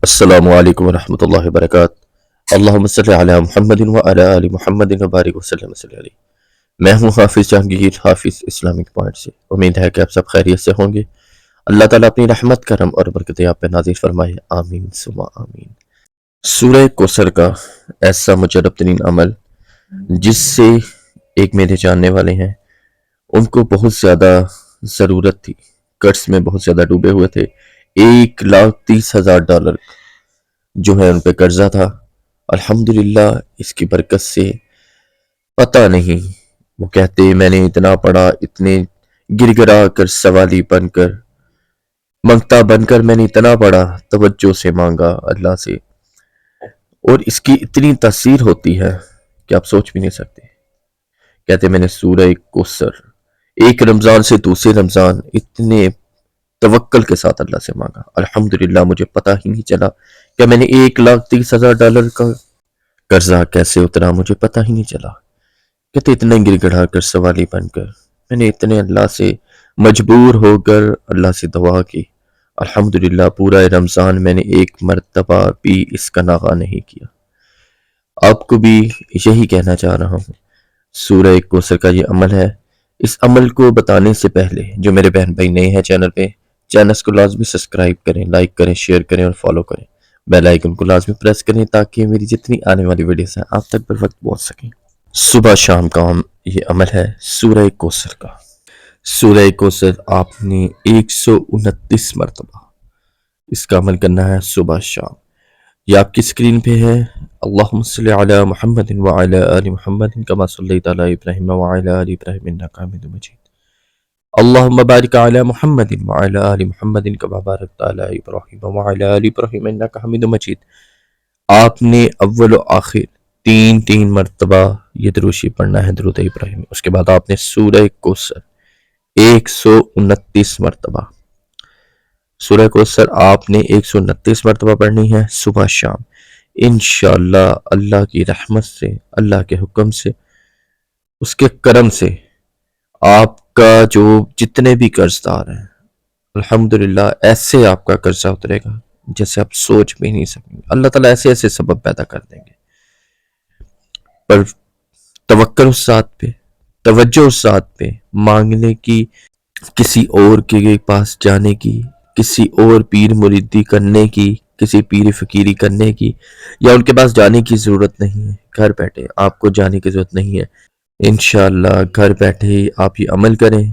السلام علیکم ورحمۃ اللہ وبرکاتہ۔ اللہم صلی علی محمد وعلی آل محمد وبارک وسلم صلی علیہ۔ میں ہوں حافظ جہانگیر، حافظ اسلامک پوائنٹ سے۔ امید ہے کہ آپ سب خیریت سے ہوں گے۔ اللہ تعالیٰ اپنی رحمت، کرم اور برکتیں آپ پہ نازل فرمائے، آمین ثم آمین۔ سورہ کوثر کا ایسا مجرب ترین عمل جس سے ایک میرے جاننے والے ہیں، ان کو بہت زیادہ ضرورت تھی، قرض میں بہت زیادہ ڈوبے ہوئے تھے۔ $1,30,000 جو ہے ان پہ قرضہ تھا۔ الحمدللہ اس کی برکت سے پتہ نہیں، وہ کہتے میں نے اتنا پڑھا، اتنے گر گرا کر سوالی بن کر، منگتا بن کر میں نے اتنا پڑھا، توجہ سے مانگا اللہ سے، اور اس کی اتنی تاثیر ہوتی ہے کہ آپ سوچ بھی نہیں سکتے۔ کہتے میں نے سورہ کوثر ایک رمضان سے دوسرے رمضان اتنے توکل کے ساتھ اللہ سے مانگا، الحمدللہ مجھے پتہ ہی نہیں چلا کہ میں نے $1,30,000 کا قرضہ کیسے اترا، مجھے پتہ ہی نہیں چلا۔ کہتے اتنے گر گڑا کر سوالی بن کر میں نے اتنے اللہ سے مجبور ہو کر اللہ سے دعا کی، الحمدللہ پورا رمضان میں نے ایک مرتبہ بھی اس کا ناغہ نہیں کیا۔ آپ کو بھی یہی کہنا چاہ رہا ہوں، سورہ کوثر کا یہ عمل ہے۔ اس عمل کو بتانے سے پہلے جو میرے بہن بھائی نئے ہیں چینل پہ، چینل کو لازمی سبسکرائب کریں، لائک کریں، شیئر کریں اور فالو کریں، بیل آئیکن کو لازمی پریس کریں تاکہ میری جتنی آنے والی ویڈیوز ہیں آپ تک پر وقت پہنچ سکیں۔ صبح شام کا یہ عمل ہے سورہ کوثر کا۔ سورہ کوثر آپ نے 129 مرتبہ اس کا عمل کرنا ہے صبح شام۔ یہ آپ کی اسکرین پہ ہے۔ اللہم صلی علی محمد وعلی آل محمد کما صلیت علی ابراہیم وعلی آل ابراہیم انک حمید مجید۔ اللہم بارک علی محمد وعلی آل محمد کما بارکت علی ابراہیم وعلی آل ابراہیم انک حمید مجید۔ آپ نے اول و آخر تین مرتبہ یہ دروشی پڑھنا ہے، درود ابراہیم۔ اس کے بعد آپ نے سورہ کوثر 129 مرتبہ، سورہ کوثر آپ نے 129 مرتبہ پڑھنی ہے صبح شام۔ انشاءاللہ اللہ کی رحمت سے، اللہ کے حکم سے، اس کے کرم سے آپ کا جو جتنے بھی قرض دار ہیں، الحمدللہ ایسے آپ کا قرضہ اترے گا جیسے آپ سوچ بھی نہیں سکیں۔ اللہ تعالیٰ ایسے ایسے سبب پیدا کر دیں گے، پر توکل اس ذات پہ، توجہ اس ذات پہ، مانگنے کی، کسی اور کے پاس جانے کی، کسی اور پیر مریدی کرنے کی، کسی پیر فقیری کرنے کی، یا ان کے پاس جانے کی ضرورت نہیں ہے۔ گھر بیٹھے آپ کو جانے کی ضرورت نہیں ہے۔ انشاءاللہ گھر بیٹھے ہی آپ یہ عمل کریں،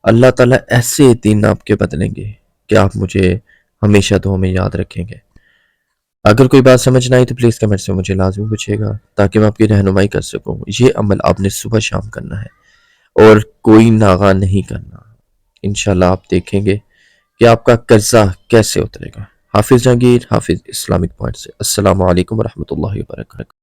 اللہ تعالیٰ ایسے دن آپ کے بدلیں گے کہ آپ مجھے ہمیشہ دعاؤں میں یاد رکھیں گے۔ اگر کوئی بات سمجھ نہ آئی تو پلیز کمنٹ سے مجھے لازمی پوچھے گا تاکہ میں آپ کی رہنمائی کر سکوں۔ یہ عمل آپ نے صبح شام کرنا ہے اور کوئی ناغہ نہیں کرنا۔ انشاءاللہ آپ دیکھیں گے کہ آپ کا قرضہ کیسے اترے گا۔ حافظ جہانگیر، حافظ اسلامک پوائنٹ سے۔ السلام علیکم ورحمۃ اللہ وبرکاتہ۔